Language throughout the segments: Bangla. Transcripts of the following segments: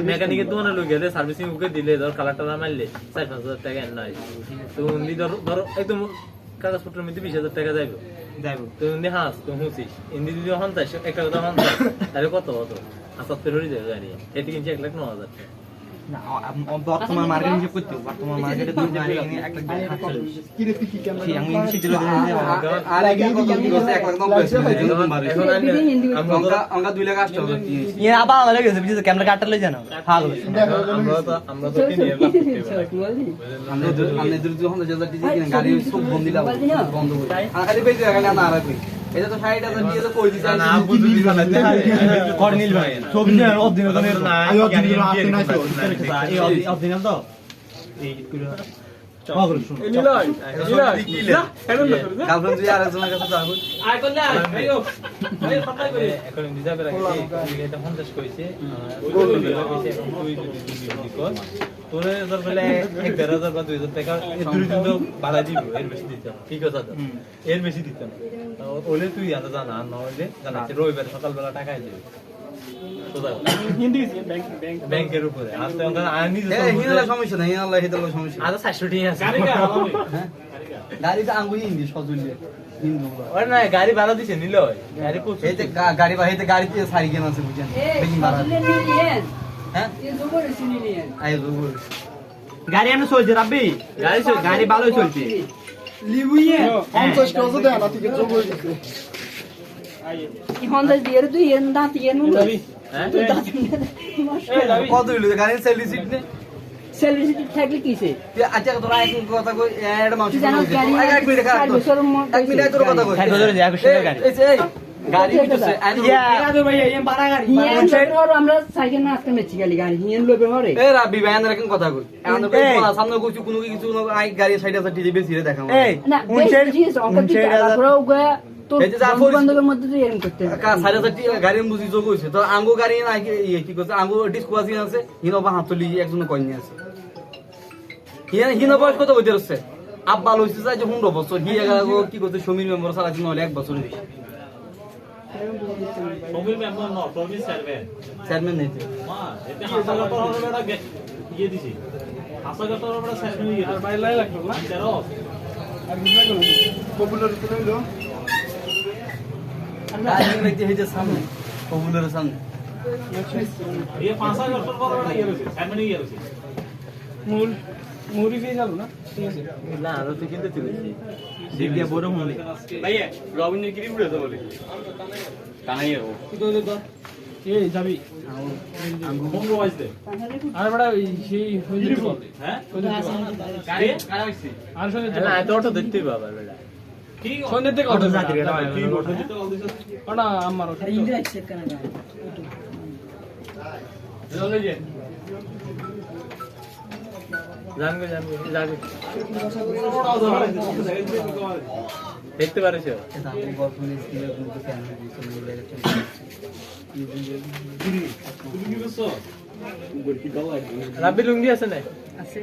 মেকানিকের দোকানে লোক গেলে সার্ভিসিং ওকে দিলে ধর কালারটা মারলে 4-5 হাজার টাকা এর নয় তো উনি ধরো একদম কাগজপত্রের মধ্যে 20,000 টাকা যাইব তো উনি হাস তো হুঁচিস ইন্দি যদি হন চাই একটা কথা হন চাই তাহলে কত হতো 75 হয়ে যাবে গাড়ি এটি কিনছি 1,09,000 টাকা না বর্তমান মার্কেট হিসেবে করতে বর্তমান মার্কেটে দুই গাড়ি কিনে 1 লাখ কি রে কি ক্যামেরা কি আমি ইনশি দিল আর আগে কত কি করছে 1 লাখ 90 আমরা 2 লাখ 800 কি এর আবার ভালো গেছে বুঝছো ক্যামেরা কাটতে লই জানো ভালো আমরা তো কিনে লাভ করতে আমরা দূর যখন যাজা ডিজি কিনে গাড়ি সব বন্ধ দিলা বন্ধ করে আর খালি বেঁচে গেল না আর কি এটা তো 60,000 দিয়ে তো কই দিছে না বুঝু দিবা না করনিল ভাই সব দিন অদিন তো না এই অদিন তো এই করে পাগল শুন এই নিলয় কালফ্রেন্ড তুই আর একজনের কাছে যাবো আয় করলে আইও ভাই ফটাই করে এখন দিদাবে রাখি এটা 50 কইছে গোল কইছে এখন তুই যদি কর তোরে ধর বলে 1,000 বা 2,000 টাকা এই দুই দিন তো ভাড়া দিব এর বেশি দিতে ঠিক আছে তো এর বেশি দিতে না ওলে তুই আর জানা না হইলে জানা রবিবার সকালবেলা টাকা দিবি ব্যাংকের উপরে আর তো আনি হিনালা সমস্যা নাই আল্লাহ হিদালা সমস্যা আর 400 টাকা আছে গাড়ি তো আঙ্গুই হিন্দি সজুলিয়ে হিন্দু ওরে না গাড়ি ভাড়া দিছে নিল গাড়ি পৌঁছে এইতে গাড়ি বাহিতে গাড়িতে সারি কেন আছে বুঝেন বেশি ভাড়া হ্যাঁ এই জোবর সিনিলিয়েন আই জোবর গাড়ি এমন চলছে রাব্বি গাড়ি ভালোই চলছে লিবুইয়ে 50 টাকা দেয় না ঠিক জোবর দিছে ই হন্ডা দিয়ে তুই এন দাঁত এন হ্যাঁ কত হইলো গাড়ি সেলফি সিট নে সেলফি থাকলে কিসে আচ্ছা তোরা এক কথা কই এড মাউস এক মিনিট গাড়ি এক মিনিট তোর কথা কই 60,000 দেয়া কইছে গাড়ি এই গাড়ি বিতছে ইয়া ভাই এম বাড়া গাড়ি আমরা সাইকেল না আজকে মেচি গাড়ি গাড়ি হিন লবে হরে এ রাবি ভাইয়ান রাখেন কথা কই এখন সামনে কইছি কোনো কিছু আই গাড়ি সাইড আছে টিভি বেশি রে দেখাম না 19,000 অঙ্ক দিতে তারপরেও গয়া তো বন্ধুদের মধ্যে তুই এরকম করতে কা সাইড আছে গাড়ি বুঝি যোগ হইছে তো আঙ্গো গাড়ি না কি করছে আঙ্গো ডিস্কো আছে আছে হিনবা হাতলি একজন কইনি আছে হিনা বয়স কত হইতে রছে আব্বা লইছে যায় যে 15 বছর হিয়াগো কি করতে সমীর মেম্বার সারা দিন হলে 1 বছর দিছে সমীর মেম্বার না প্রমিস চেয়ারম্যান নেই মা এতে হাসাগা তো হবে এটা ইয়ে দিছি হাসাগা তো হবে চেয়ারম্যান ইয়ে আর বাইরে লাই লাগবে না তেরো আর বুঝা গেল পপুলার তো হইলো গাড়ি লাগতে হইছে সামনে পপুলারের সামনে ये 5,000 पर बड़ा ये রয়েছে চেয়ারম্যান ইয়ে রয়েছে মুড়ি দিয়ে গেল না ঠিক আছে না আর তো কিনতে চলেছি দিকে বড় মনে ভাই রবিন কি উড়ে তো বলে কানাই ও এই যাবি কোন রোজ দে আর বড় সেই হইল হ্যাঁ গাড়ি কারা হইছে আর সঙ্গে না এত অটো দেখতেই বাবা বেটা কি সন্ধ্যে থেকে অটো যাত্রী এটা কি অটো দিতে বলছিস ওটা আমার ইন্ডিয়া চেক করা যায় চলে যে জানবে যাবে দেখতে পারিস রাব্বি লুঙ্গি আছে না আছে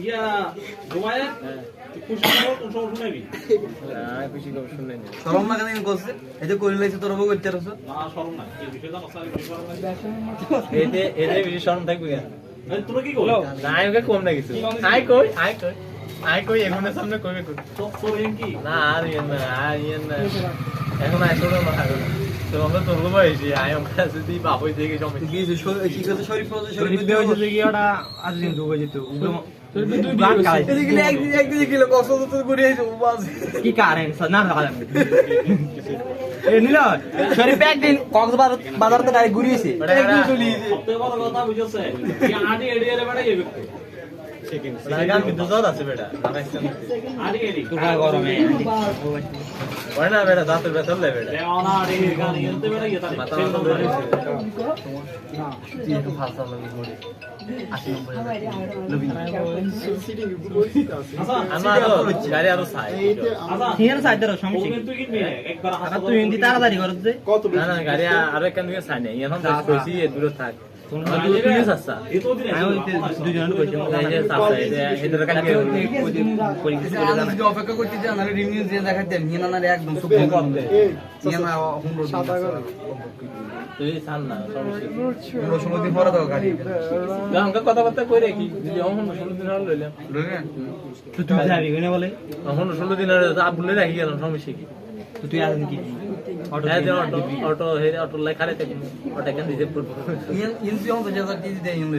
ইয়া ঘুমায় খুশি খবর কোন সময় শুনাবি না খুশি খবর শুনলে না শরম না কেন করছে এই যে কইলে লাইছে তোর বউ করতে রছ না শরম না এই বিষয়টা মশাই বিষয় এতে বেশি শরম থাকবে কেন তোরা কি কইলো না আইকে কম না কিছু আই কই এগুনের সামনে কইবে কই তো এন কি না আর ইয়েন না এখন আইতো না মাথা তো আমরা তোর বয়সী আই আমরা যদি বাপই দেখে সমস্যা কি কি করতে শরীফ শরীফ দেওয়া যেতে কি ওটা আজ দিন দুই যেত একদিন কিলো কষ্ট তো করে আইছো বাস কি কারেন না না এ নিল শরীফ একদিন কক্সবাজার বাজারতে গাড়ি ঘুরিয়েছে একদিন চলি সবথেকে বড় কথা বুঝছস কি আডি এডিয়ালে বেটা এই ব্যক্তি সেকেন্ড লাগান কিন্তু জোর আছে বেটা লাগাইছেন আডি এডি তোরা গরমে ওই না বেটা দাঁতের ব্যথা হলে বেটা না আডি গান এনতে বেটা ইয়া তাই মাথা ধরে না তুই একটু ফালসা লাগি করে 80 90 সিটিং বলছি তো আছে আমার গাড়ি আরো চাই হিয়ার সাইডের সমস্যা তুই কিনবি একবার আর তুই হিন্দি তাড়াতাড়ি করছ যে কত না না গাড়ি আরো একখান দিকে চাই না এখন কইছি দূরে থাক তুমি চাচ্ছা আমি ওই দুজনের কইছি এই যে চাচ্ছা এই যে এদের কালকে অপেক্ষা করতে যে আমার রিমিউ দিয়ে দেখাতে হিনা না একদম সুপ করতে হিনা 100 তুই চান না সমস্যা 16 দিন পরে দাও গাড়ি আমাকে কথাবার্তা কই রাখি যদি এখন 16 দিন হল লইলাম তুই যাবি কইনা বলে এখন 16 দিন আবুলে রাখি গেলাম সমস্যা কি তুই আর কি অটো অটো লাই খারে থাকি ওটা কেন রিজেক্ট করব ইন ইন তো যা যা দিতে দেই ইন